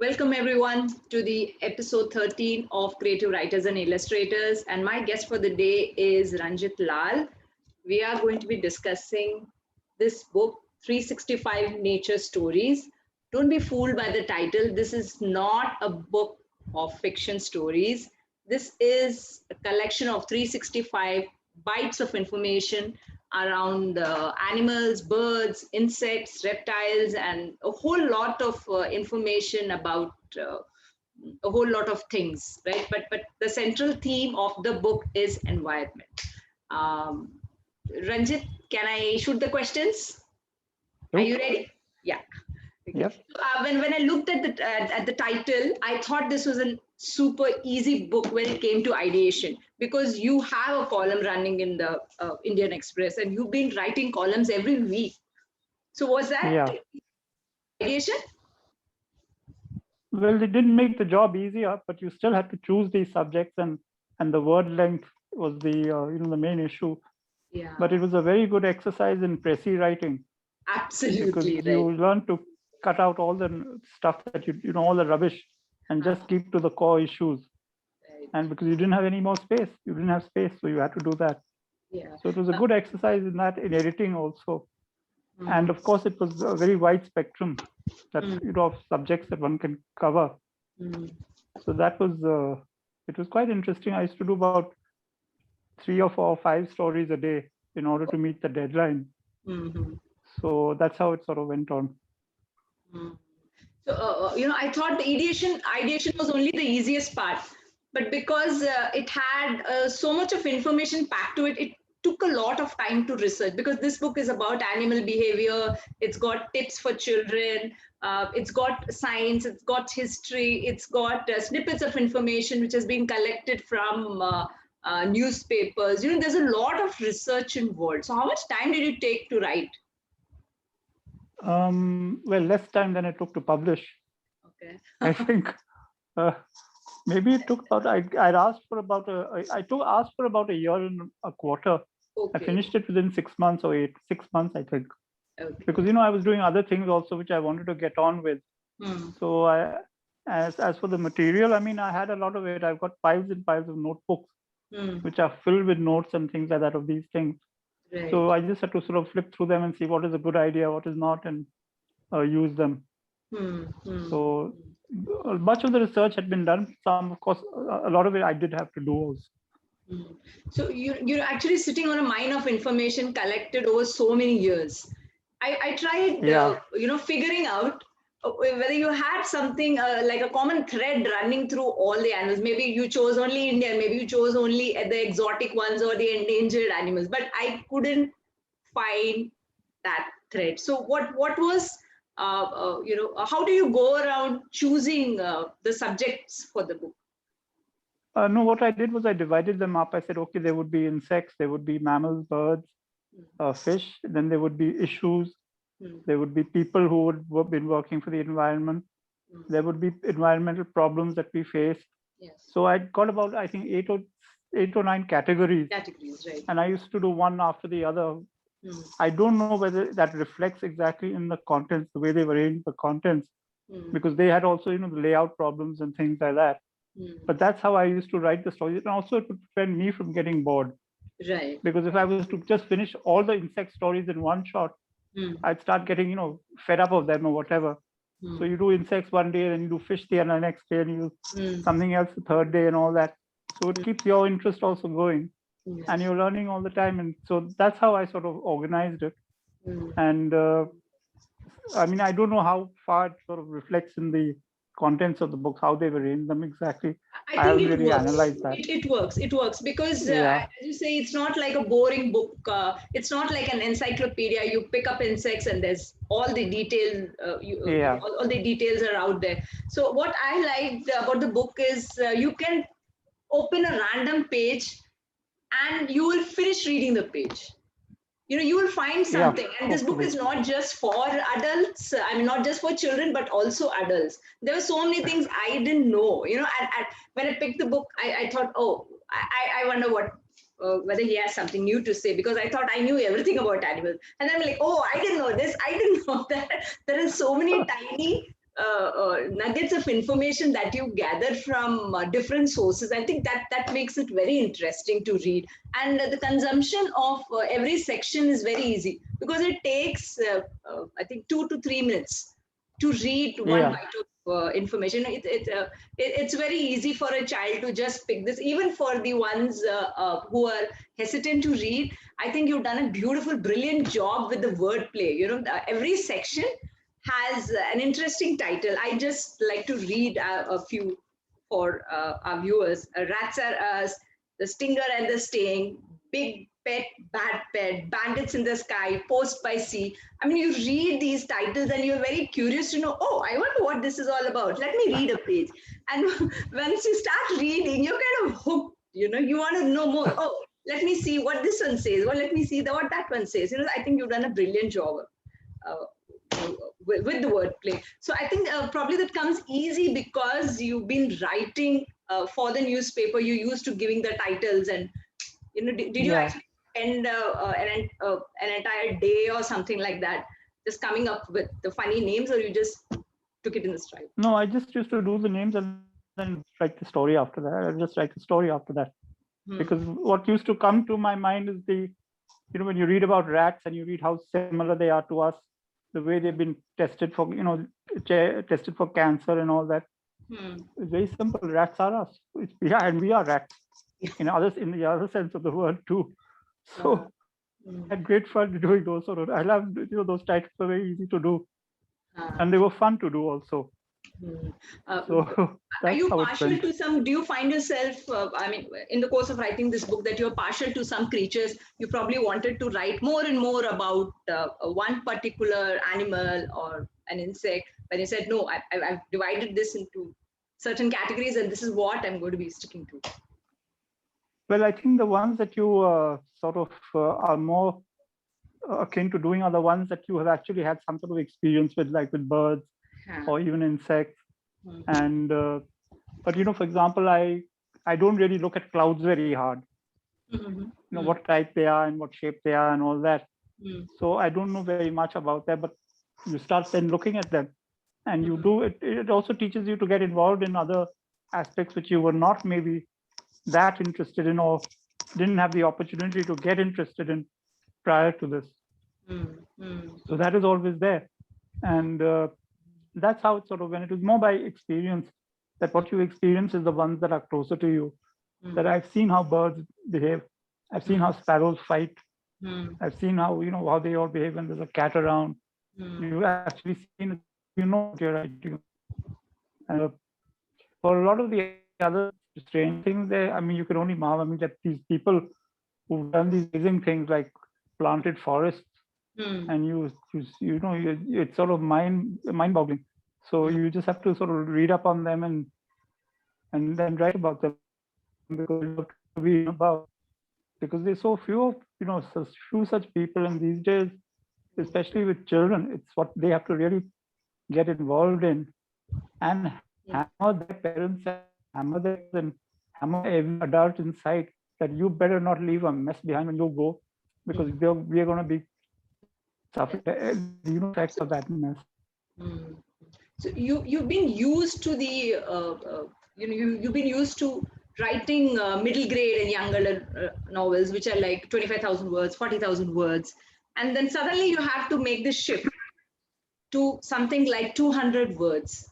Welcome everyone to the episode 13 of Creative Writers and Illustrators. And my guest for the day is Ranjit Lal. We are going to be discussing this book, 365 Nature Stories. Don't be fooled by the title. This is not a book of fiction stories. This is a collection of 365 bytes of information around animals, birds, insects, reptiles, and a whole lot of information about a whole lot of things, right? But the central theme of the book is environment. Um, Ranjit, can I shoot the questions? Are you ready? Yeah. Okay. Yep. When I looked at the title, I thought this was a super easy book when it came to ideation, because you have a column running in the Indian Express and you've been writing columns every week. So was that Yeah. ideation? Well, they didn't make the job easier, but you still had to choose these subjects, and the word length was the the main issue. Yeah. But it was a very good exercise in Pressy writing, Absolutely because right. you learn to cut out all the stuff that all the rubbish, and just keep to the core issues. Right. And because you didn't have any more space, so you had to do that. Yeah. So it was a good exercise in that, in editing also. And of course, it was a very wide spectrum that of subjects that one can cover. So that was it was quite interesting. I used to do about 3 or 4 or 5 stories a day in order to meet the deadline. So that's how it sort of went on. So I thought the ideation was only the easiest part, but because it had so much of information packed to it, it took a lot of time to research, because this book is about animal behavior. It's got tips for children. It's got science. It's got history. It's got snippets of information which has been collected from newspapers. There's a lot of research involved. So how much time did it take to write? Well, less time than it took to publish. Okay. I think maybe it took about. I asked for about asked for about a year and a quarter. Okay. I finished it within 6 months or 6 months, I think. Okay. Because I was doing other things also which I wanted to get on with. So as for the material, I had a lot of it. I've got piles and piles of notebooks which are filled with notes and things like that of these things. Right. So I just had to sort of flip through them and see what is a good idea, what is not, and use them. So much of the research had been done. Some, of course, a lot of it I did have to do also. So you're actually sitting on a mine of information collected over so many years. I tried, figuring out whether you had something like a common thread running through all the animals. Maybe you chose only India, maybe you chose only the exotic ones or the endangered animals, but I couldn't find that thread. So what was, how do you go around choosing the subjects for the book? No, what I did was I divided them up. I said, okay, there would be insects, there would be mammals, birds, fish, then there would be issues. There would be people who would have been working for the environment. There would be environmental problems that we face. Yes. So I got about, I think, eight or nine categories. Categories, right. And I used to do one after the other. I don't know whether that reflects exactly in the contents, the way they arranged the contents, because they had also, the layout problems and things like that. But that's how I used to write the stories. And also it would prevent me from getting bored. Right. Because if I was to just finish all the insect stories in one shot, I'd start getting, fed up of them or whatever. So you do insects one day, then you do fish the next day, and you do something else the third day and all that. So it keeps your interest also going. Yes. And you're learning all the time. And so that's how I sort of organized it. And I don't know how far it sort of reflects in the contents of the books, how they've arranged them exactly. I think haven't really analyzed that. It works because as you say, it's not like a boring book. It's not like an encyclopedia. You pick up insects and there's all the detail. All the details are out there. So what I liked about the book is you can open a random page and you will finish reading the page. You will find something. And this book is not just for adults. Not just for children, but also adults. There were so many things I didn't know. When I picked the book, I thought, I wonder whether he has something new to say, because I thought I knew everything about animals. And then I'm like, I didn't know this. I didn't know that. There are so many tiny nuggets of information that you gather from different sources. I think that makes it very interesting to read. And the consumption of every section is very easy because it takes, I think, 2 to 3 minutes to read one bite of information. It's very easy for a child to just pick this. Even for the ones who are hesitant to read, I think you've done a beautiful, brilliant job with the wordplay. Every section has an interesting title. I just like to read a few for our viewers. Rats Are Us, The Stinger and the Sting, Big Pet, Bad Pet, Bandits in the Sky, Post by Sea. I mean, you read these titles and you're very curious to know, oh, I wonder what this is all about. Let me read a page. And once you start reading, you're kind of hooked. You want to know more. Oh, let me see what this one says. Well, let me see what that one says. I think you've done a brilliant job with the wordplay. So I think probably that comes easy because you've been writing for the newspaper. You're used to giving the titles, and did you actually spend an entire day or something like that just coming up with the funny names, or you just took it in the stride? No, I just used to do the names and then write the story after that. I just write the story after that. Because what used to come to my mind is when you read about rats and you read how similar they are to us, the way they've been tested for, tested for cancer and all that. It's very simple. Rats are us. And we are rats in the other sense of the word too. So I had great fun doing those sort of. I love those titles are very easy to do, and they were fun to do also. So are you partial to some? Do you find yourself? In the course of writing this book, that you're partial to some creatures? You probably wanted to write more and more about one particular animal or an insect, but you said, no, I've divided this into certain categories, and this is what I'm going to be sticking to. Well, I think the ones that you are more akin to doing are the ones that you have actually had some sort of experience with, like with birds or even insects. And but for example, I don't really look at clouds very hard. What type they are and what shape they are and all that. So I don't know very much about that, but you start then looking at them, and you do it. It also teaches you to get involved in other aspects which you were not maybe that interested in or didn't have the opportunity to get interested in prior to this. So that is always there. And that's how it's sort of, when it is more by experience, that what you experience is the ones that are closer to you. That I've seen how birds behave. I've seen how sparrows fight. I've seen how, how they all behave when there's a cat around. You've actually seen, what you're writing. For a lot of the other strange things there, you can only marvel. That these people who've done these amazing things like planted forests, and it's sort of mind-boggling. So you just have to sort of read up on them and then write about them, because you have to be about, because there's so few such people, and these days, especially with children, it's what they have to really get involved in and hammer their parents and hammer every adult inside that you better not leave a mess behind when you go, because we are going to be suffering the effects of that mess. So you've been used to the you've been used to writing middle grade and younger novels, which are like 25,000 words, 40,000 words, and then suddenly you have to make this shift to something like 200 words.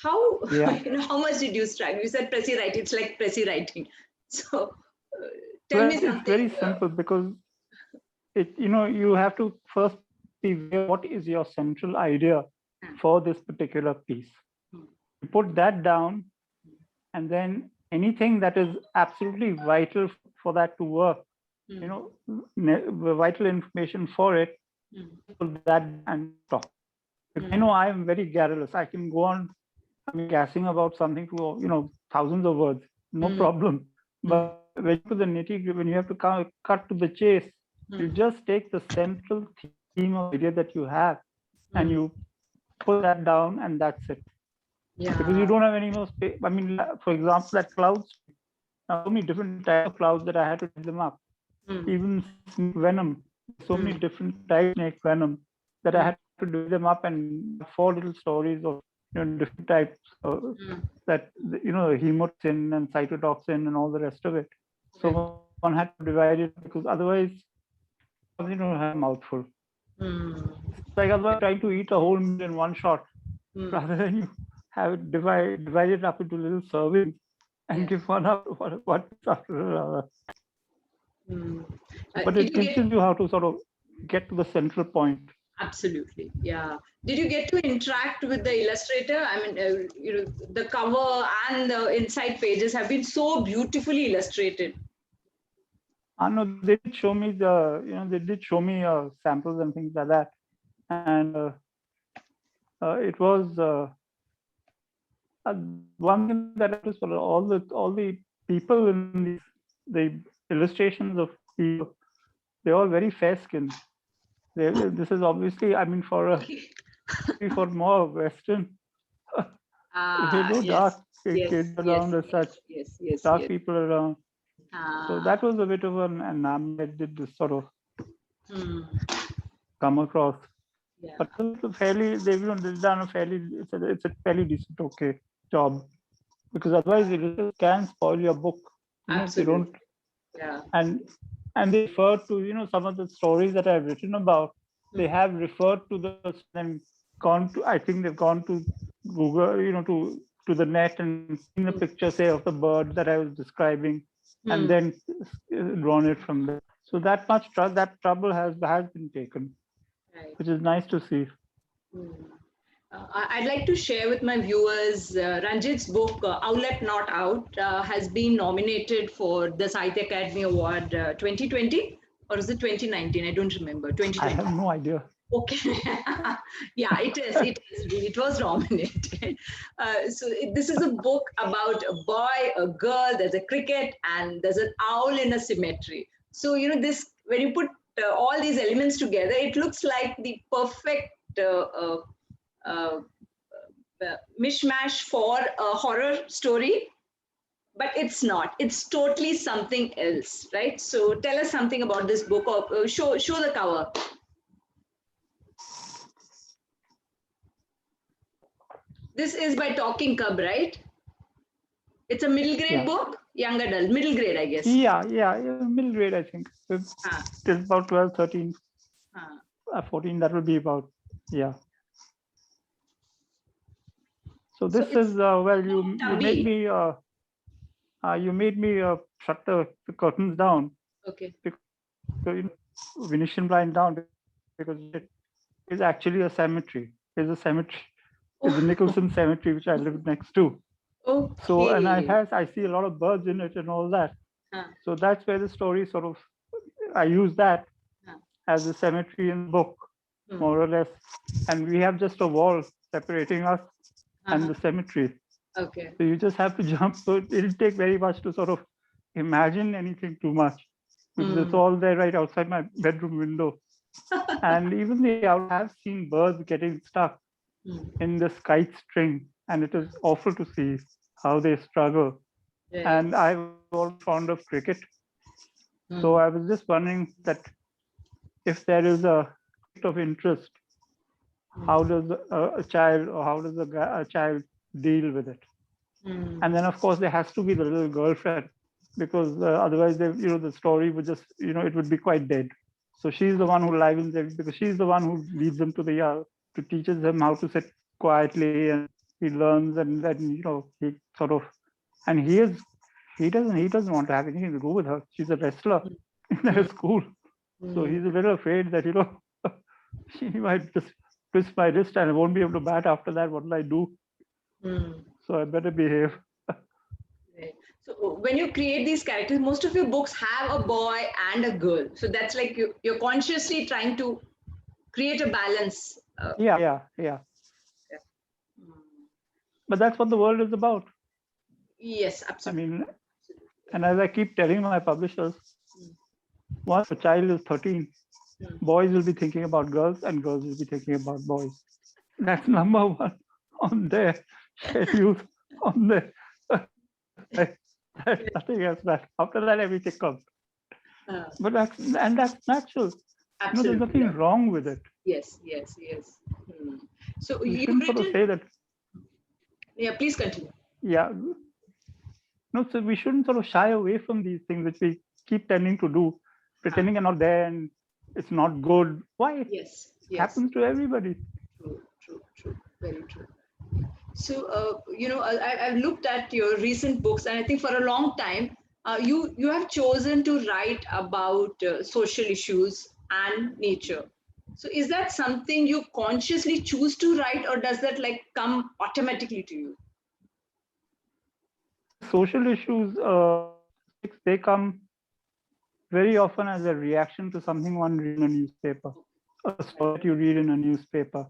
How how much did you struggle? You said Pressy writing. It's like Pressy writing. So tell me something. It's very simple, because you have to first be aware what is your central idea for this particular piece. You put that down, and then anything that is absolutely vital for that to work, vital information for it, put that and stop. I know I am very garrulous. I can go on gassing about something to thousands of words, no problem. But when to the nitty, when you have to cut to the chase, you just take the central theme of idea that you have, and you put that down, and that's it. Because you don't have any more space. For example, that clouds, so many different types of clouds that I had to set them up. Even snake venom, so many different types of snake venom that I had to do them up and 4 little stories of different types that hemotoxin and cytotoxin and all the rest of it. So one had to divide it because otherwise, have a mouthful. It's like otherwise trying to eat a whole meal in one shot, rather than you have it divide it up into little servings and give one up what after another. But it teaches you how to sort of get to the central point. Absolutely, yeah. Did you get to interact with the illustrator? I mean, the cover and the inside pages have been so beautifully illustrated. No, they did show me samples and things like that, and it was one thing that I noticed for all the people in the illustrations of people, they're all very fair skinned. This is obviously, I mean, for more Western, dark kids around as such, dark people around. So that was a bit of an anomaly that did this sort of come across. Yeah. But they've done it's a fairly decent, okay job, because otherwise it can spoil your book. Absolutely. If you don't. Yeah. And they refer to some of the stories that I've written about. They have referred to those and gone to. I think they've gone to Google, to the net and seen a picture, say, of the bird that I was describing, and then drawn it from there. So that trouble has been taken, right, which is nice to see. I'd like to share with my viewers, Ranjit's book, Owlet Not Out, has been nominated for the Sahitya Academy Award 2020, or is it 2019? I don't remember. 2020. I have no idea. Okay. Yeah, it is. It was nominated. So this is a book about a boy, a girl, there's a cricket, and there's an owl in a cemetery. So, this, when you put all these elements together, it looks like the perfect mishmash for a horror story, but it's not. It's totally something else, right? So tell us something about this book, or show the cover. This is by Talking Cub, right? It's a middle grade book, young adult, middle grade, I guess. Yeah, middle grade, I think. Till about 12, 13, 14, that would be about, yeah. So this is you made me shut the curtains down. Okay. So Venetian blind down, because it is actually a cemetery. It's a cemetery. It's the Nicholson Cemetery, which I live next to. Okay. So, and I see a lot of birds in it and all that. So that's where the story sort of, I use that as a cemetery in the book, more or less. And we have just a wall separating us and the cemetery. Okay. So you just have to jump. So it didn't take very much to sort of imagine anything too much, because it's all there right outside my bedroom window. And even I have seen birds getting stuck in this kite string, and it is awful to see how they struggle. Yes. And I'm all fond of cricket. So I was just wondering that if there is a of interest, how does a child, or how does a child deal with it? And then, of course, there has to be the little girlfriend, because otherwise, the story would just, it would be quite dead. So she's the one who livens it, because she's the one who leads them to the to teaches him how to sit quietly, and he learns, and then he sort of, and he doesn't want to have anything to do with her. She's a wrestler in their school, so he's a little afraid that she might just twist my wrist and I won't be able to bat after that. What will I do? So I better behave. Right. So when you create these characters, most of your books have a boy and a girl. So that's like you're consciously trying to create a balance. Yeah. But that's what the world is about. Yes, absolutely. I mean, and as I keep telling my publishers, once a child is 13, boys will be thinking about girls and girls will be thinking about boys. That's number one on their schedule, on their nothing else. That after that everything comes. But that's natural. Absolutely. There's nothing wrong with it. Yes. So you shouldn't sort of say that. Yeah, please continue. Yeah. No, so we shouldn't sort of shy away from these things which we keep tending to do, pretending you're not there and it's not good. Why? Yes. It happens to everybody. True. Very true. So, I've looked at your recent books, and I think for a long time, you have chosen to write about social issues and nature. So, is that something you consciously choose to write, or does that like come automatically to you? Social issues, they come very often as a reaction to something one reads in a newspaper, a story that you read in a newspaper.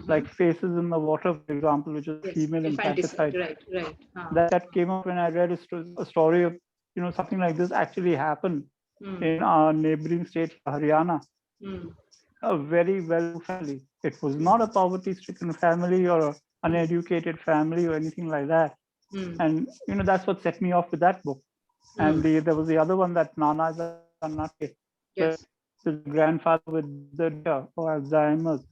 Like Faces in the Water, for example, which is female infanticide. Right. That came up when I read a story of, something like this actually happened in our neighboring state, Haryana. A very well family. It was not a poverty-stricken family or an uneducated family or anything like that. And that's what set me off with that book. And there was the other one, that Nana is a Nutcase. Yes. The grandfather with the Alzheimer's.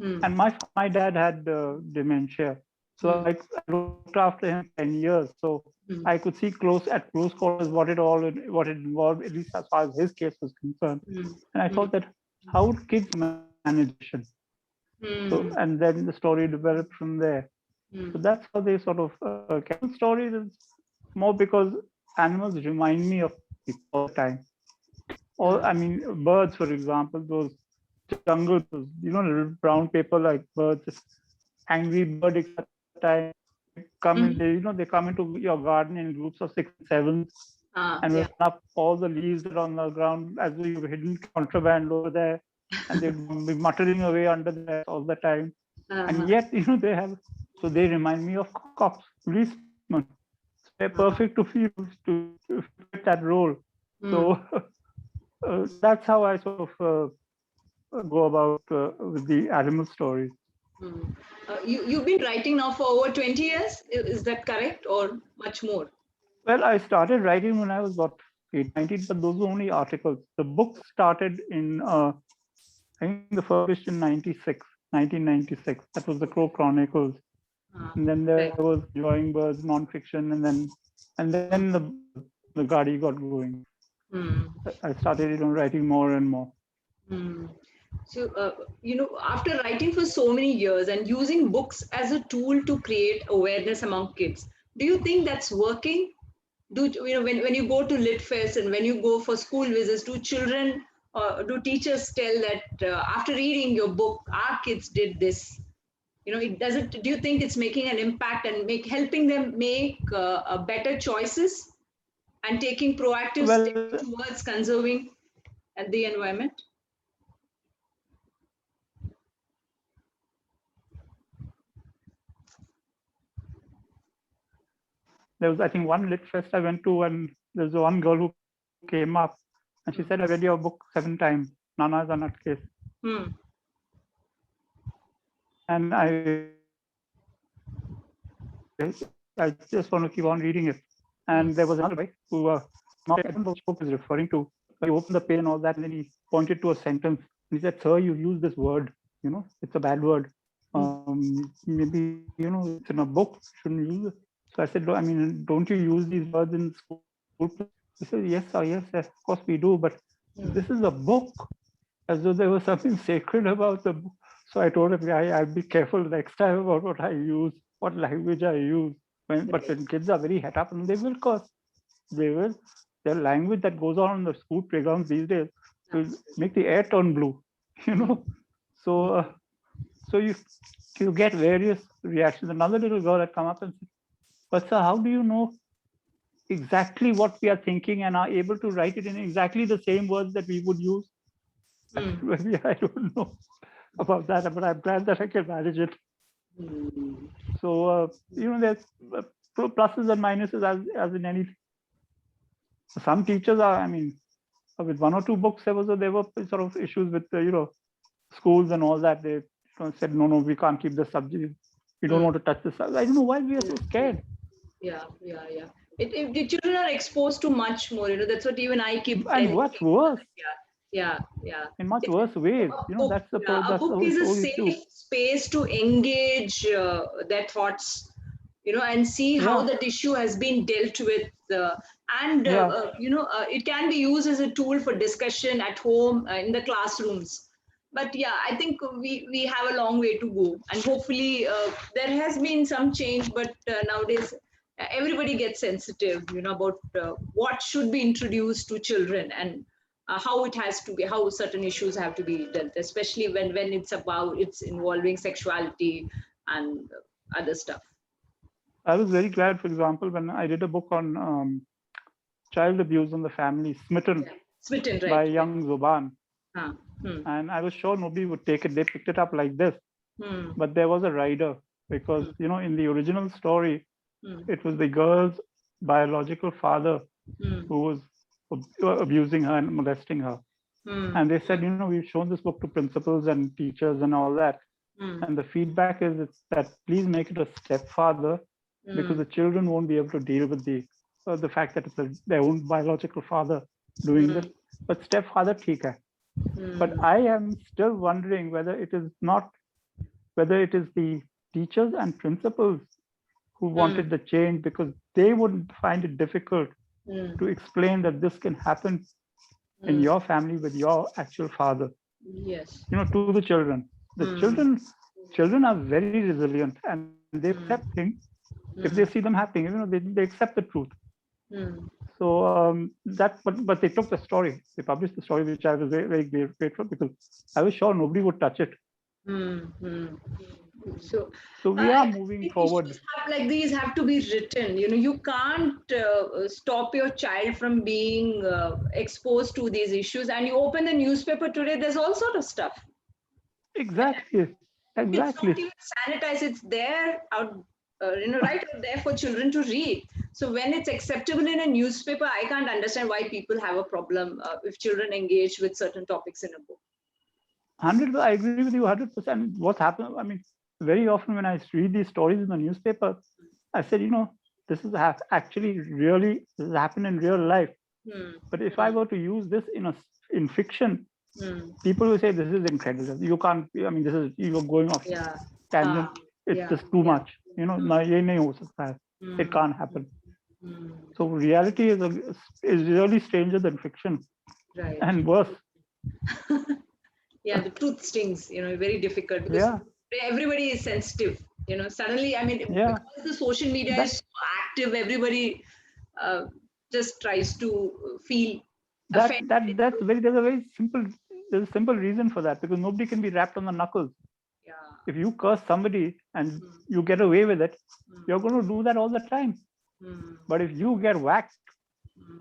And my dad had dementia. So I looked after him 10 years. So I could see at close quarters what it involved, at least as far as his case was concerned. And I thought that how would kids manage it? So, and then the story developed from there. So that's how they sort of stories is more because animals remind me of people all the time. Or I mean, birds, for example, those jungle, little brown paper like birds, angry bird at time come in. They come into your garden in groups of 6 and 7, and will up all the leaves that are on the ground as though you've hidden contraband over there, and they'll be muttering away under there all the time. And yet, they remind me of cops, policemen. So they're perfect to fit that role. So that's how I sort of go about with the animal stories. You've been writing now for over 20 years, is that correct, or much more? Well, I started writing when I was about 19, but those were only articles. The book started in, I think the first in 1996. That was the Crow Chronicles. And then there was Drawing Birds, NonFiction, and then the Gadi got going. I started writing more and more. So, after writing for so many years and using books as a tool to create awareness among kids, do you think that's working? When you go to LitFest and when you go for school visits, do teachers tell that after reading your book, our kids did this? Do you think it's making an impact and helping them make better choices and taking proactive steps towards conserving the environment? There was, I think, one LitFest I went to, and there's one girl who came up and she said, I read your book 7 times, Nana is a Nutcase. And I just want to keep on reading it. And there was another guy who, I don't know which book is referring to. He opened the page and all that, and then he pointed to a sentence. And he said, sir, you use this word, it's a bad word. Maybe, it's in a book, shouldn't use it. So I said, don't you use these words in school? He said, yes, of course we do, but this is a book, as though there was something sacred about the book. So I told him, I'll be careful next time about what I use, what language I use. But when kids are very het up, and they will curse. They will. Their language that goes on the school playgrounds these days will make the air turn blue, So you get various reactions. Another little girl had come up and said, but sir, how do you know exactly what we are thinking and are able to write it in exactly the same words that we would use? Maybe I don't know about that, but I'm glad that I can manage it. So, there's pluses and minuses as in anything. Some teachers are, with 1 or 2 books, there were sort of issues with, schools and all that. They said, no, we can't keep the subject. We don't want to touch the subject. I don't know why we are so scared. Yeah. The children are exposed to much more. That's what even I keep. And what's worse? Yeah, yeah. In much worse ways. That's the A book is a whole safe issue. space to engage their thoughts, and see how Yeah, that issue has been dealt with. yeah. It can be used as a tool for discussion at home, in the classrooms. But yeah, I think we have a long way to go, and hopefully there has been some change. But nowadays, everybody gets sensitive, about what should be introduced to children, and how it has to be, how certain issues have to be dealt, especially when it's involving sexuality and other stuff. I was very glad, for example, when I did a book on child abuse in the family, Smitten, Yeah. Smitten, by right? young Zuban. Huh. And I was sure nobody would take it. They picked it up like this. Hmm. But there was a rider, because, in the original story, it was the girl's biological father who was abusing her and molesting her. And they said, we've shown this book to principals and teachers and all that. And the feedback is that please make it a stepfather, because the children won't be able to deal with the fact that it's their own biological father doing this. But stepfather, theek hai. But I am still wondering whether it is the teachers and principals who wanted the change, because they would find it difficult to explain that this can happen in your family with your actual father. Yes. To the children. The children are very resilient, and they accept things if they see them happening. They accept the truth. So but they took the story. They published the story, which I was very, very grateful, because I was sure nobody would touch it. So we are moving forward. Issues like these have to be written. You can't stop your child from being exposed to these issues. And you open the newspaper today, there's all sort of stuff. Exactly. It's not even sanitized. It's there out, right out there for children to read. So when it's acceptable in a newspaper, I can't understand why people have a problem if children engage with certain topics in a book. 100. I agree with you 100%. What's happened? I mean, very often when I read these stories in the newspaper, I said, this is actually really, this has happened in real life. But if I were to use this in fiction, people will say this is incredible. You can't. I mean, you're going off tangent. It's just too much. Ye nahi ho sakta hai. It can't happen. So reality is really stranger than fiction, right, and worse. Yeah, the truth stings. Very difficult, because everybody is sensitive. Suddenly, I mean, because the social media is so active, everybody just tries to feel offended. There's a simple reason for that, because nobody can be rapped on the knuckles. Yeah. If you curse somebody and you get away with it, you're going to do that all the time. But if you get whacked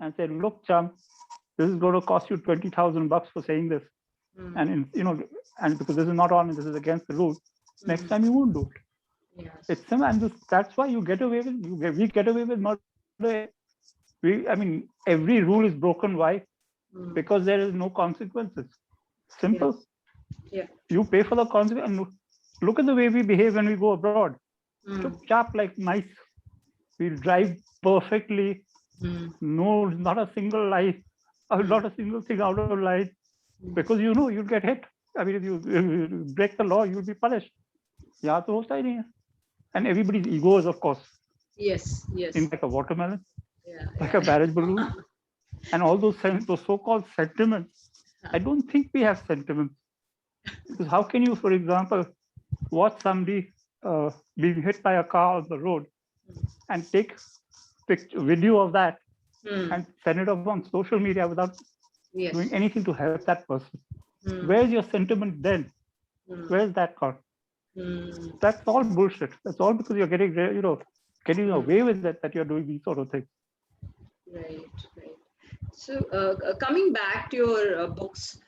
and say, look, chum, this is going to cost you $20,000 for saying this, and and because this is not on, this is against the rules, next time you won't do it. Yes. It's simple, and that's why we get away with murder. Every rule is broken. Why? Because there is no consequences. Simple. Yeah. You pay for the consequence. And look at the way we behave when we go abroad. Chop like mice. We drive perfectly. No, not a single lie, not a single thing out of line, because you'll get hit. I mean, if you break the law, you'll be punished. And everybody's egos, of course. Yes. In like a watermelon, like a barrage balloon, and all those so-called sentiments. I don't think we have sentiments, because how can you, for example, watch somebody being hit by a car on the road and take video of that and send it up on social media without doing anything to help that person? Where's your sentiment then? Where's that gone? That's all bullshit. That's all because you're getting away with it, that you're doing these sort of things. Right. So coming back to your books,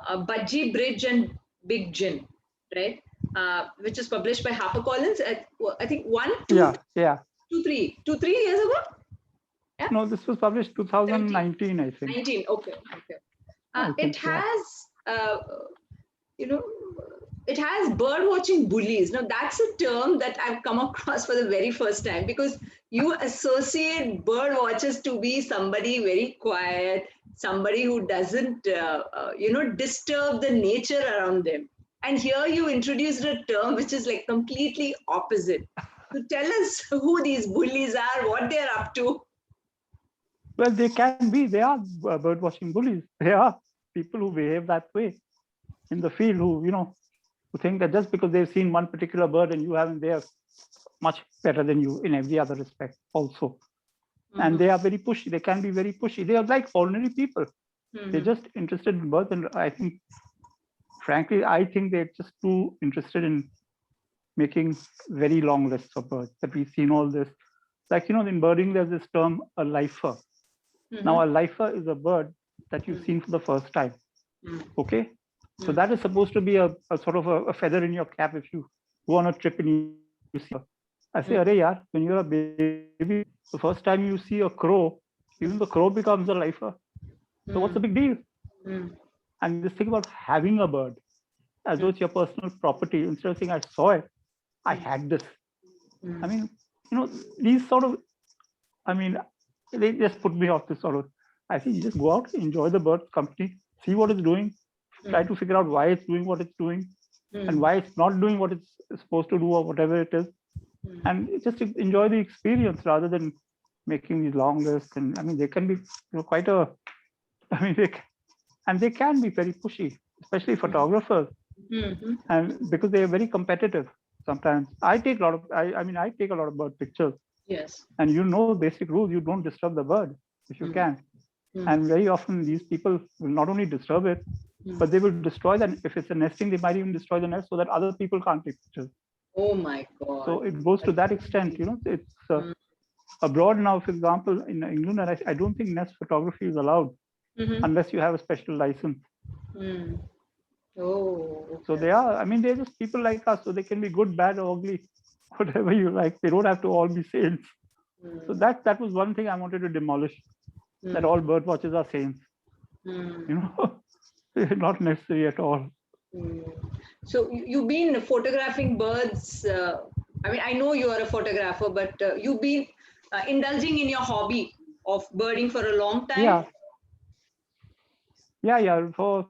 Budgie, Bridge, and Big Gin, right? Which is published by HarperCollins. I think 2, 3 years ago. Yeah? No, this was published 2019, I think. 19. Okay. It has, it has bird watching bullies. Now that's a term that I've come across for the very first time, because you associate bird watchers to be somebody very quiet, somebody who doesn't, disturb the nature around them. And here you introduced a term which is like completely opposite. So tell us who these bullies are, what they're up to. Well, they can be. They are bird watching bullies. They are people who behave that way in the field, who think that just because they've seen one particular bird and you haven't, they are much better than you in every other respect also. And they are very pushy. They can be very pushy. They are like ordinary people. They're just interested in birds. And I think, frankly, I think they're just too interested in making very long lists of birds that we've seen all this. Like, in birding, there's this term, a lifer. Now, a lifer is a bird that you've seen for the first time. Okay. So that is supposed to be a sort of a feather in your cap if you go on a trip and you see her. I say, Arey yaar, when you're a baby, the first time you see a crow, even the crow becomes a lifer. So what's the big deal? And this thing about having a bird as though it's your personal property, instead of saying I saw it, I had this. I mean, these sort of, they just put me off this sort of, I think you just go out, enjoy the bird's company, see what it's doing, try to figure out why it's doing what it's doing and why it's not doing what it's supposed to do or whatever it is. And just enjoy the experience rather than making these long lists. And they can be quite a, they can be very pushy, especially photographers. And because they are very competitive sometimes. I take a lot of bird pictures. Yes. And basic rules, you don't disturb the bird if you can. And very often these people will not only disturb it, but they will destroy that. If it's a nesting, they might even destroy the nest so that other people can't take pictures. Oh my God. So it goes to that extent, it's abroad now, for example, in England, and I don't think nest photography is allowed unless you have a special license. Oh. Okay. So they are, they're just people like us, so they can be good, bad, or ugly, whatever you like. They don't have to all be saints. So that was one thing I wanted to demolish, that all bird watchers are saints. Not necessary at all. So you've been photographing birds. I know you are a photographer, but you've been indulging in your hobby of birding for a long time. Yeah. For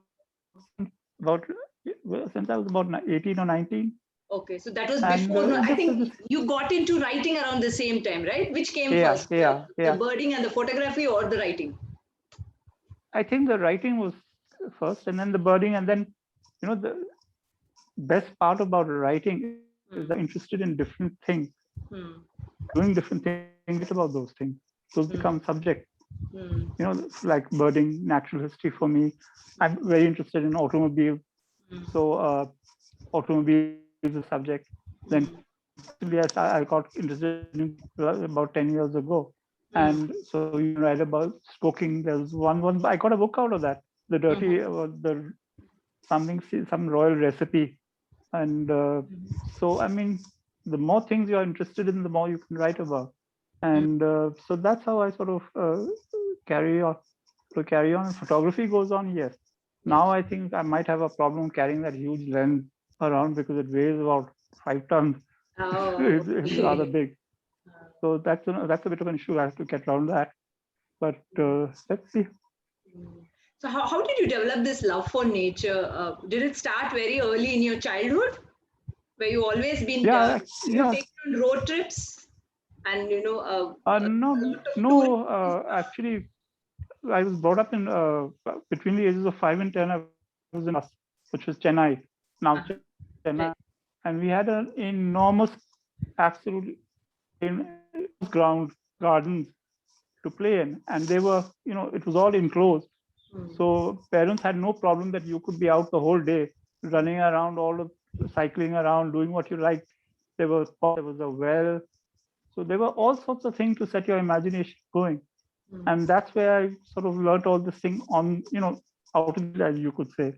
since I was about 18 or 19. Okay, so that was before. I think you got into writing around the same time, right? Which came first? The birding and the photography, or the writing? I think the writing was first, and then the birding, and then the best part about writing is that I'm interested in different things, doing different things about those things. Those become subjects. Like birding, natural history for me. I'm very interested in automobiles. So automobile is a subject. Then yes, I got interested in about 10 years ago. And so you write about smoking. There's one I got a book out of that. The dirty, some royal recipe. And so, the more things you're interested in, the more you can write about. And so that's how I sort of carry on. Photography goes on, yes. Now I think I might have a problem carrying that huge lens around because it weighs about 5 tons. Oh, it's rather big. So that's a bit of an issue. I have to get around that. But let's see. So how did you develop this love for nature? Did it start very early in your childhood? Were you always been taken on road trips? And actually, I was brought up in between the ages of 5 and 10. I was in which was Chennai, now Chennai, and we had an enormous, absolutely gardens to play in, and they were, it was all enclosed. So parents had no problem that you could be out the whole day, running around, cycling around, doing what you liked. There was a well. So there were all sorts of things to set your imagination going. And that's where I sort of learned all this thing on, out of as you could say.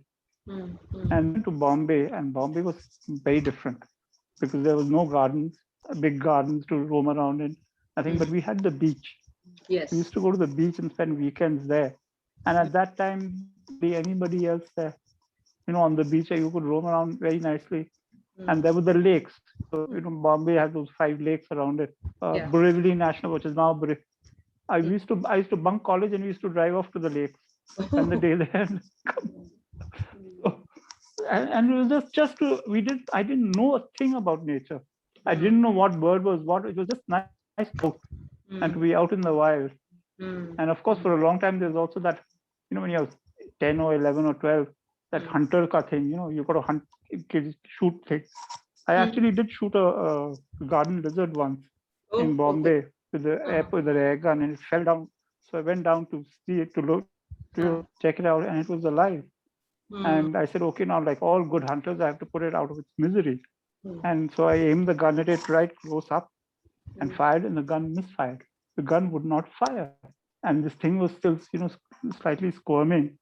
And to Bombay, and Bombay was very different because there was no gardens, big gardens to roam around in, nothing, but we had the beach. Yes. We used to go to the beach and spend weekends there. And at that time, anybody else there, on the beach, you could roam around very nicely. And there were the lakes. So, Bombay has those 5 lakes around it. Borivali National, which is now I used to bunk college and we used to drive off to the lakes. and the day then. And it was just to, I didn't know a thing about nature. I didn't know what bird was what. It was just nice to out and to be out in the wild. And of course, for a long time, there's also that, when you're 10 or 11 or 12, that hunter ka thing, you got to hunt, shoot things. I actually did shoot a garden lizard once in Bombay with the air gun, and it fell down. So I went down to see it, to check it out, and it was alive. And I said, okay, now like all good hunters, I have to put it out of its misery. And so I aimed the gun at it right close up and fired, and the gun misfired. The gun would not fire. And this thing was still, slightly squirming.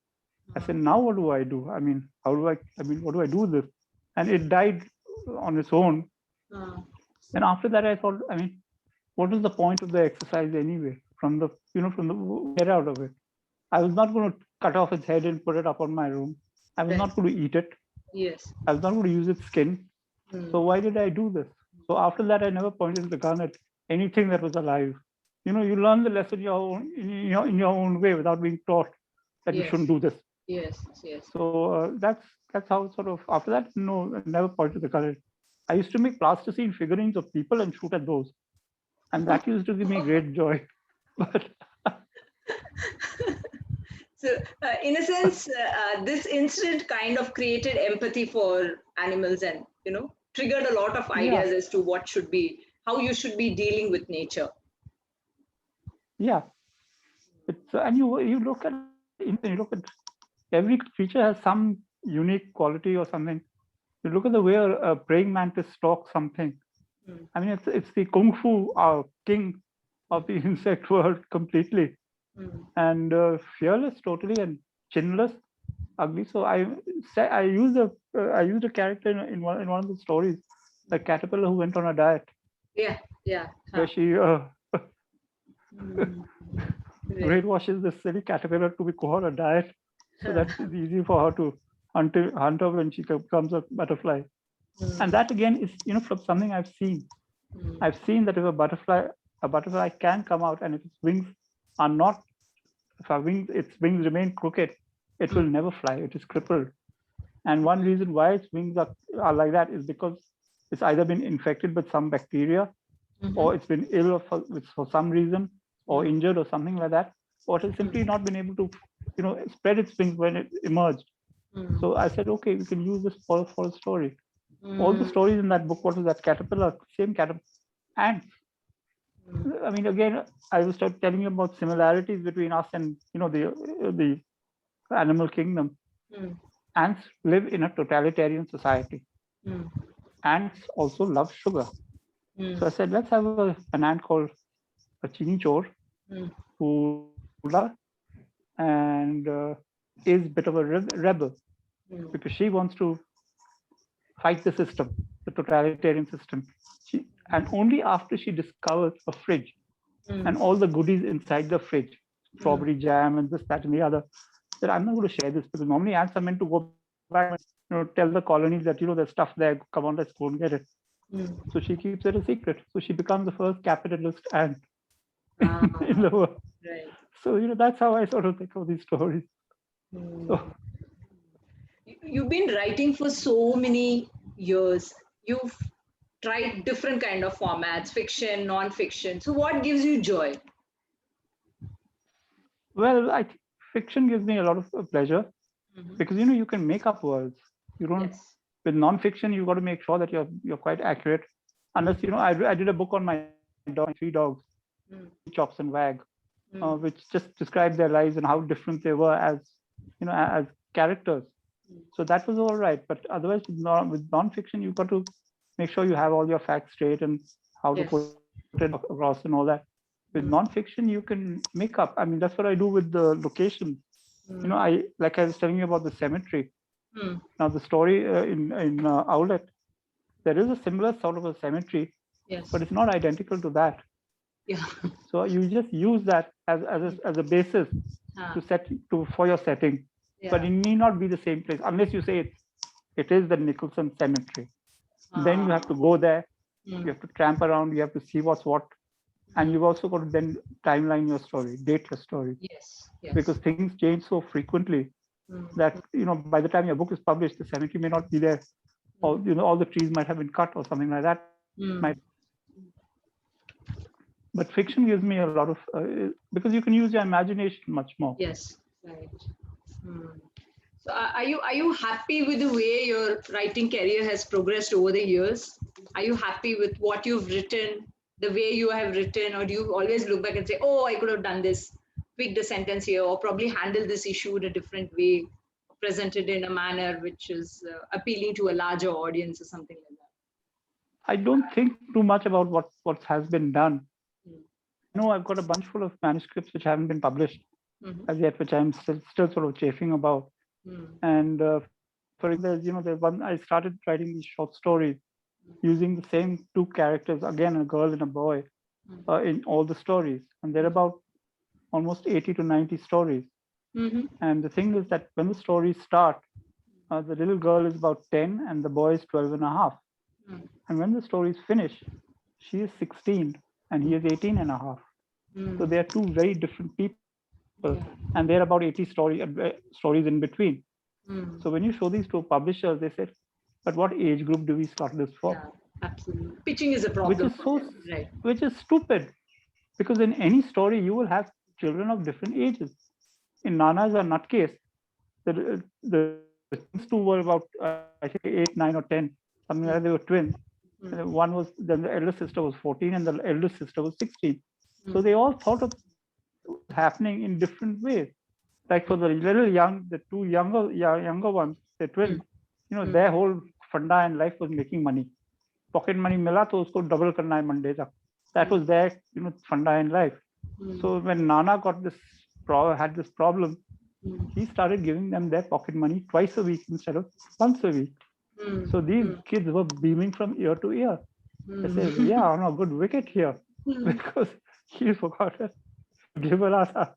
I said, now what do I do? I mean, what do I do with this? And it died on its own. And after that, I thought, what was the point of the exercise anyway? From the get out of it. I was not going to cut off its head and put it up on my room. I was not going to eat it. Yes. I was not going to use its skin. So why did I do this? So after that, I never pointed the gun at anything that was alive. You learn the lesson in your own way without being taught that you shouldn't do this. Yes. So that's how sort of after that, no, I never pointed the gun. I used to make plasticine figurines of people and shoot at those, and that used to give me great joy. But so, in a sense, this incident kind of created empathy for animals, and triggered a lot of ideas as to how you should be dealing with nature. Yeah, and you look at every creature has some unique quality or something. You look at the way a praying mantis stalks something. It's the kung fu king of the insect world completely, and fearless totally, and chinless, ugly. So I used a character in one of the stories, the caterpillar who went on a diet. Yeah. Where she brainwashes this silly caterpillar to be on a diet, so that it's easy for her to hunt her when she becomes a butterfly. And that again is from something I've seen. I've seen that if a butterfly can come out, and if its wings are not, its wings remain crooked, it will never fly. It is crippled. And one reason why its wings are like that is because it's either been infected with some bacteria, or it's been ill for some reason, or injured or something like that, or it has simply not been able to spread its wings when it emerged. So I said, okay, we can use this for a story. All the stories in that book, what was that caterpillar, same caterpillar, ants. Again, I was telling you about similarities between us and the animal kingdom. Ants live in a totalitarian society. Ants also love sugar. So I said, let's have an ant called a Chini Chor, who and is a bit of a rebel, because she wants to fight the system, the totalitarian system. And only after she discovers a fridge and all the goodies inside the fridge, strawberry jam and this, that, and the other, that I'm not going to share this, because normally ants are meant to go back and tell the colonies that there's stuff there, come on, let's go and get it. So she keeps it a secret. So she becomes the first capitalist ant in the world. Right. So that's how I sort of think of these stories. So, you've been writing for so many years. You've tried different kind of formats, fiction, non-fiction. So what gives you joy? Well, I think fiction gives me a lot of pleasure, because you can make up worlds. You don't. Yes. With non-fiction, you've got to make sure that you're quite accurate. Unless I did a book on my 3 dogs, Chops and Wag, which just described their lives and how different they were as characters. So that was all right. But otherwise, with non-fiction, you've got to make sure you have all your facts straight and how to put it across and all that. With non-fiction, you can make up. That's what I do with the locations. Like I was telling you about the cemetery. Now the story in Owlet, there is a similar sort of a cemetery, but it's not identical to that. Yeah. So you just use that as a basis for your setting, but it need not be the same place unless you say it is the Nicholson Cemetery. Then you have to go there. You have to tramp around. You have to see what's what. And you've also got to then timeline your story, date your story. Yes. Because things change so frequently that, by the time your book is published, the cemetery may not be there, or, all the trees might have been cut or something like that. But fiction gives me a lot of, because you can use your imagination much more. Yes, right. So are you happy with the way your writing career has progressed over the years? Are you happy with what you've written, the way you have written, or do you always look back and say, oh, I could have done this, tweaked a sentence here, or probably handled this issue in a different way, presented in a manner which is appealing to a larger audience or something like that? I don't think too much about what has been done. No, I've got a bunch full of manuscripts which haven't been published as yet, which I'm still sort of chafing about. And for example, the one I started writing these short stories using the same two characters, again, a girl and a boy, in all the stories. And they're about almost 80 to 90 stories. And the thing is that when the stories start, the little girl is about 10 and the boy is 12 and a half. And when the stories finish, she is 16 and he is 18 and a half. So they are two very different people. And they're about 80 stories in between. So when you show these to publishers, they say, but what age group do we start this for? Yeah, absolutely. Pitching is a problem. Which is stupid. Because in any story, you will have children of different ages. In Nana's a nutcase, the two were about, I think, 8, 9, or 10. Something like that. They were twins. Then the elder sister was 14 and the eldest sister was 16. So they all thought of happening in different ways. Like for the the two younger ones, the twins, their whole funda in life was making money. Pocket money mila to usko double karna hai Monday tak. That was their funda in life. So when Nana had this problem, he started giving them their pocket money twice a week instead of once a week. So these kids were beaming from ear to ear. They said, yeah, on a good wicket here, because he forgot to give us a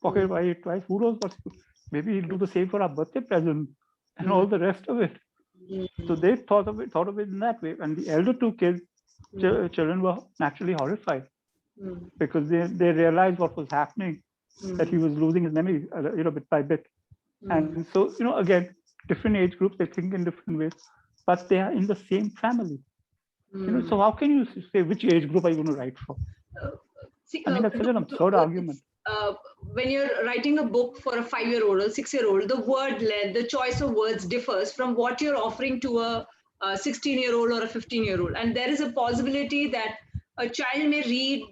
pocket money twice. Who knows what? Maybe he'll do the same for our birthday present and all the rest of it. So they thought of it in that way. And the elder two kids, children, were naturally horrified because they realized what was happening, that he was losing his memory, bit by bit. And so, again, different age groups, they think in different ways, but they are in the same family. So how can you say which age group are you going to write for? That's such an absurd argument. When you're writing a book for a 5-year-old or 6-year-old, the word length, the choice of words differs from what you're offering to a 16-year-old or a 15-year-old. And there is a possibility that a child may read,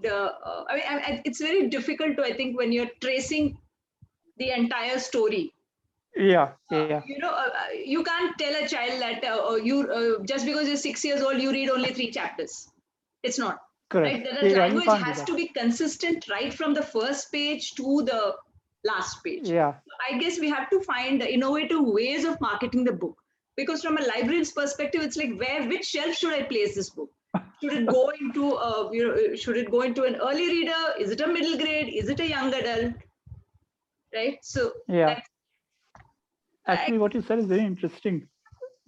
it's very difficult to, I think, when you're tracing the entire story. Yeah. You can't tell a child that just because you're 6 years old, you read only 3 chapters. It's not. Correct. Right? The language has to be consistent right from the first page to the last page. Yeah. I guess we have to find innovative ways of marketing the book, because from a librarian's perspective, it's like, which shelf should I place this book? Should it go into should it go into an early reader? Is it a middle grade? Is it a young adult? Right. So yeah. Actually, what you said is very interesting,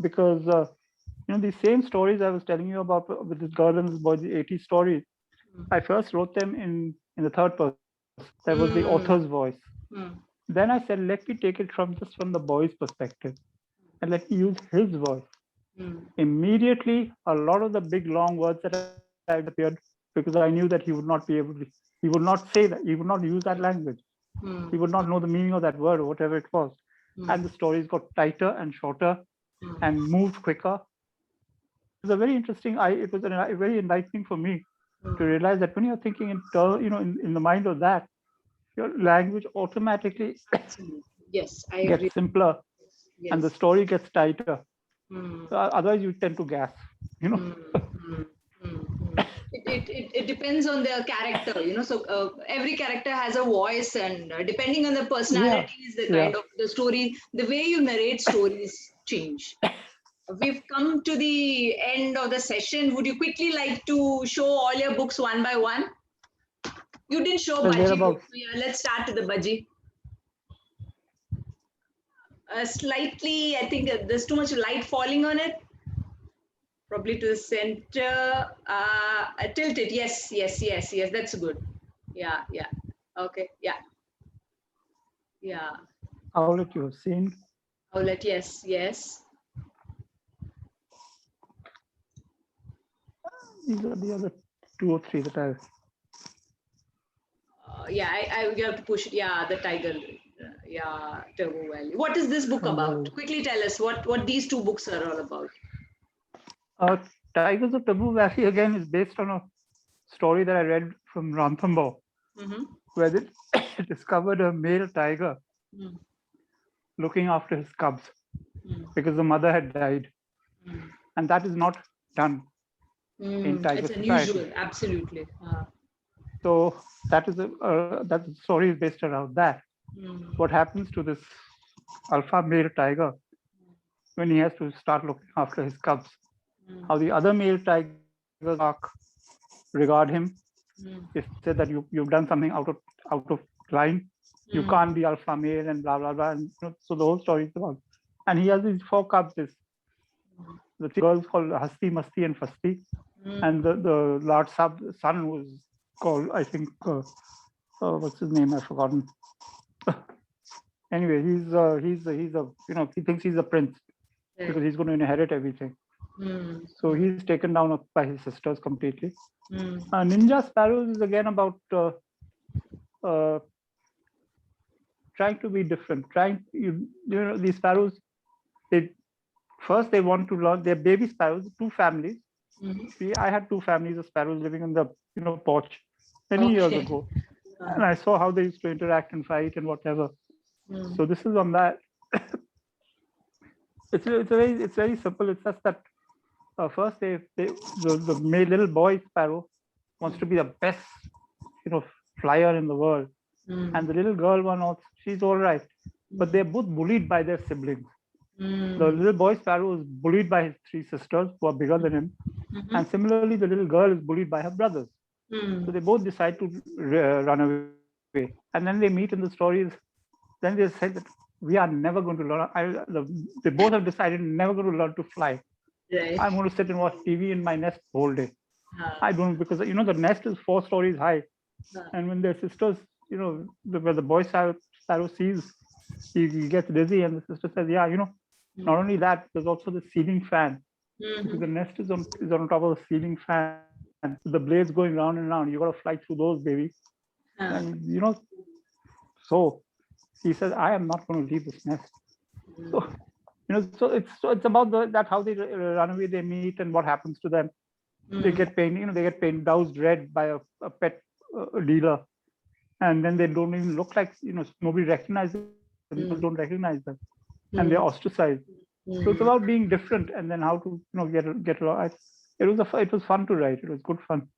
because these same stories I was telling you about with this girl and this boy, the 80 stories, I first wrote them in the third person. That was the author's voice. Then I said, let me take it from the boy's perspective and let me use his voice. Immediately, a lot of the big long words that I appeared, because I knew that he would not be able to, he would not say that, he would not use that language. He would not know the meaning of that word or whatever it was. And the stories got tighter and shorter and moved quicker. It was a very interesting, it was very enlightening for me to realize that when you're thinking in the mind of that, your language automatically gets simpler, and the story gets tighter. Otherwise, you tend to gasp. It depends on the character, so every character has a voice, and depending on the personalities, the kind of the story, the way you narrate stories change. We've come to the end of the session. Would you quickly like to show all your books one by one? You didn't show Budgie books. Yeah, let's start with the Budgie. Slightly, I think there's too much light falling on it. Probably to the center. Tilt it. Yes, yes, yes, yes. That's good. Yeah, yeah. Okay, yeah, yeah. Owlet you have seen. Owlet, yes, yes. These are the other 2 or 3 that I. Yeah, you have to push it. Yeah, the tiger. Yeah, Turbo Valley. What is this book about? Quickly tell us what these 2 books are all about. Tigers of Taboo Valley again is based on a story that I read from Ranthambore, where they discovered a male tiger looking after his cubs because the mother had died, and that is not done in tiger it's society. unusual, absolutely. So that story is based around that. What happens to this alpha male tiger when he has to start looking after his cubs? How the other male tigers regard him. They said that you've done something out of line. You can't be alpha male and blah blah blah. And so the whole story is about. And he has these 4 cubs. The 3 girls called Hasti, Masti, and Fasti, and the large son was called, I think, what's his name? I've forgotten. Anyway, he's he thinks he's a prince because he's going to inherit everything. So he's taken down by his sisters completely. Ninja Sparrows is again about trying to be different. These sparrows, they want to learn. They're baby sparrows, 2 families. I had 2 families of sparrows living in the porch many years ago, and I saw how they used to interact and fight and whatever. So this is on that. It's very simple. It's just that first the little boy sparrow wants to be the best flyer in the world, and the little girl one also, she's all right, but they're both bullied by their siblings. The little boy sparrow is bullied by his 3 sisters who are bigger than him, and similarly the little girl is bullied by her brothers. So they both decide to run away, and then they meet in the stories. Then they say that we are never going to learn. They both have decided never going to learn to fly. Right. I'm going to sit and watch TV in my nest whole day. I don't, because the nest is 4 stories high, and when their sisters, where the boy sparrow sees, he gets dizzy, and the sister says, "Yeah, not only that, there's also the ceiling fan, because the nest is on top of the ceiling fan. The blades going round and round. You got to fly through those, baby." And so he says, "I am not going to leave this nest." So so it's about that how they run away, they meet, and what happens to them. They get paint doused red by a pet dealer, and then they don't even look like nobody recognizes them. People don't recognize them, and they're ostracized. So it's about being different, and then how to get along. It was fun to write. It was good fun.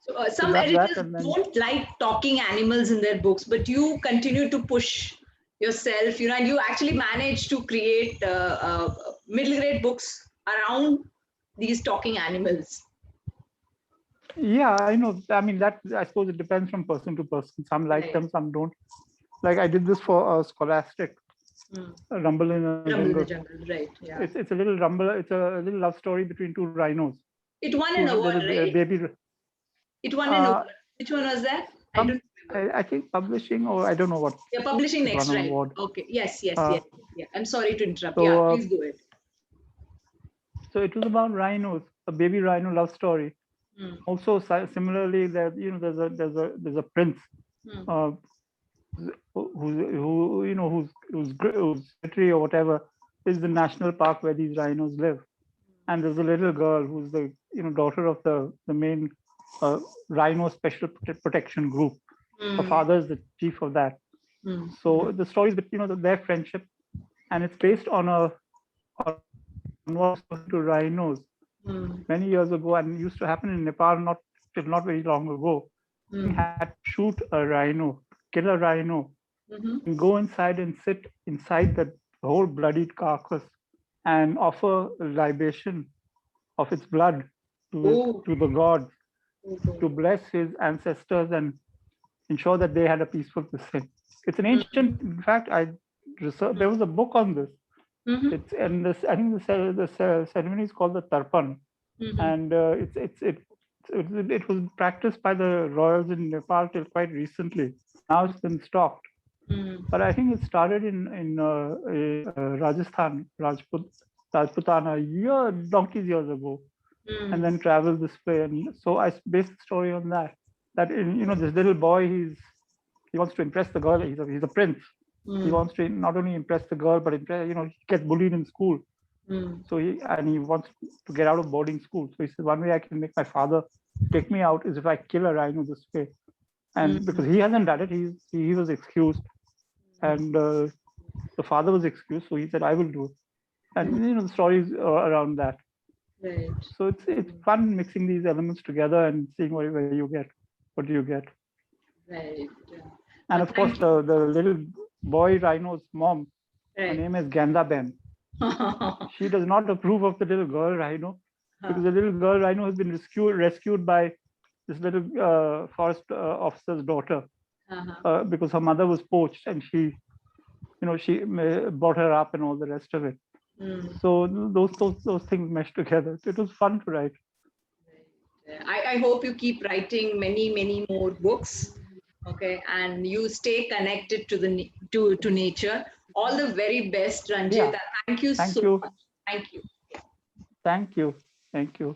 So some editors don't like talking animals in their books, but you continue to push yourself, and you actually manage to create middle grade books around these talking animals. Yeah, I know. I mean, I suppose it depends from person to person. Some like them, some don't. Like I did this for Scholastic, Rumble in the Jungle. Right? Yeah. It's a little rumble. It's a little love story between 2 rhinos. It won an award, right? It won an award. Which one was that? I think publishing, or I don't know what. You're publishing next, right? Award. Okay. Yes. Yeah. I'm sorry to interrupt. So, please go ahead. So it was about rhinos, a baby rhino love story. Also, similarly, there's a prince who's secretary or whatever is the national park where these rhinos live, and there's a little girl who's the daughter of the main rhino special protection group. Her father is the chief of that. So the story is their friendship, and it's based on what to rhinos many years ago, and used to happen in Nepal not very long ago. Had to shoot a rhino, kill a rhino, and go inside and sit inside the whole bloodied carcass and offer a libation of its blood to the gods to bless his ancestors and ensure that they had a peaceful descent. It's an ancient, in fact, there was a book on this It's and this I think the ceremony is called the Tarpan, and it was practiced by the royals in Nepal till quite recently. Now it's been stopped, but I think it started in Rajasthan, Rajputana, years ago, and then traveled this way. And so I based the story on that. That this little boy, he wants to impress the girl. He's a prince. He wants to not only impress the girl, but impress, he gets bullied in school. So he wants to get out of boarding school. So he says, one way I can make my father take me out is if I kill a rhino this way. And because he hasn't done it, he was excused, and the father was excused. So he said, I will do it. And the stories around that. Right. So it's fun mixing these elements together and seeing where you get. What do you get? Right. And of course, the little boy rhino's mom, her name is Gandaben. She does not approve of the little girl rhino, because the little girl rhino has been rescued by this little forest officer's daughter, because her mother was poached, and she brought her up and all the rest of it. So those things mesh together. It was fun to write. I hope you keep writing many more books, okay, and you stay connected to nature. All the very best, Ranjit. Yeah. Thank you so much. Thank you. Thank you.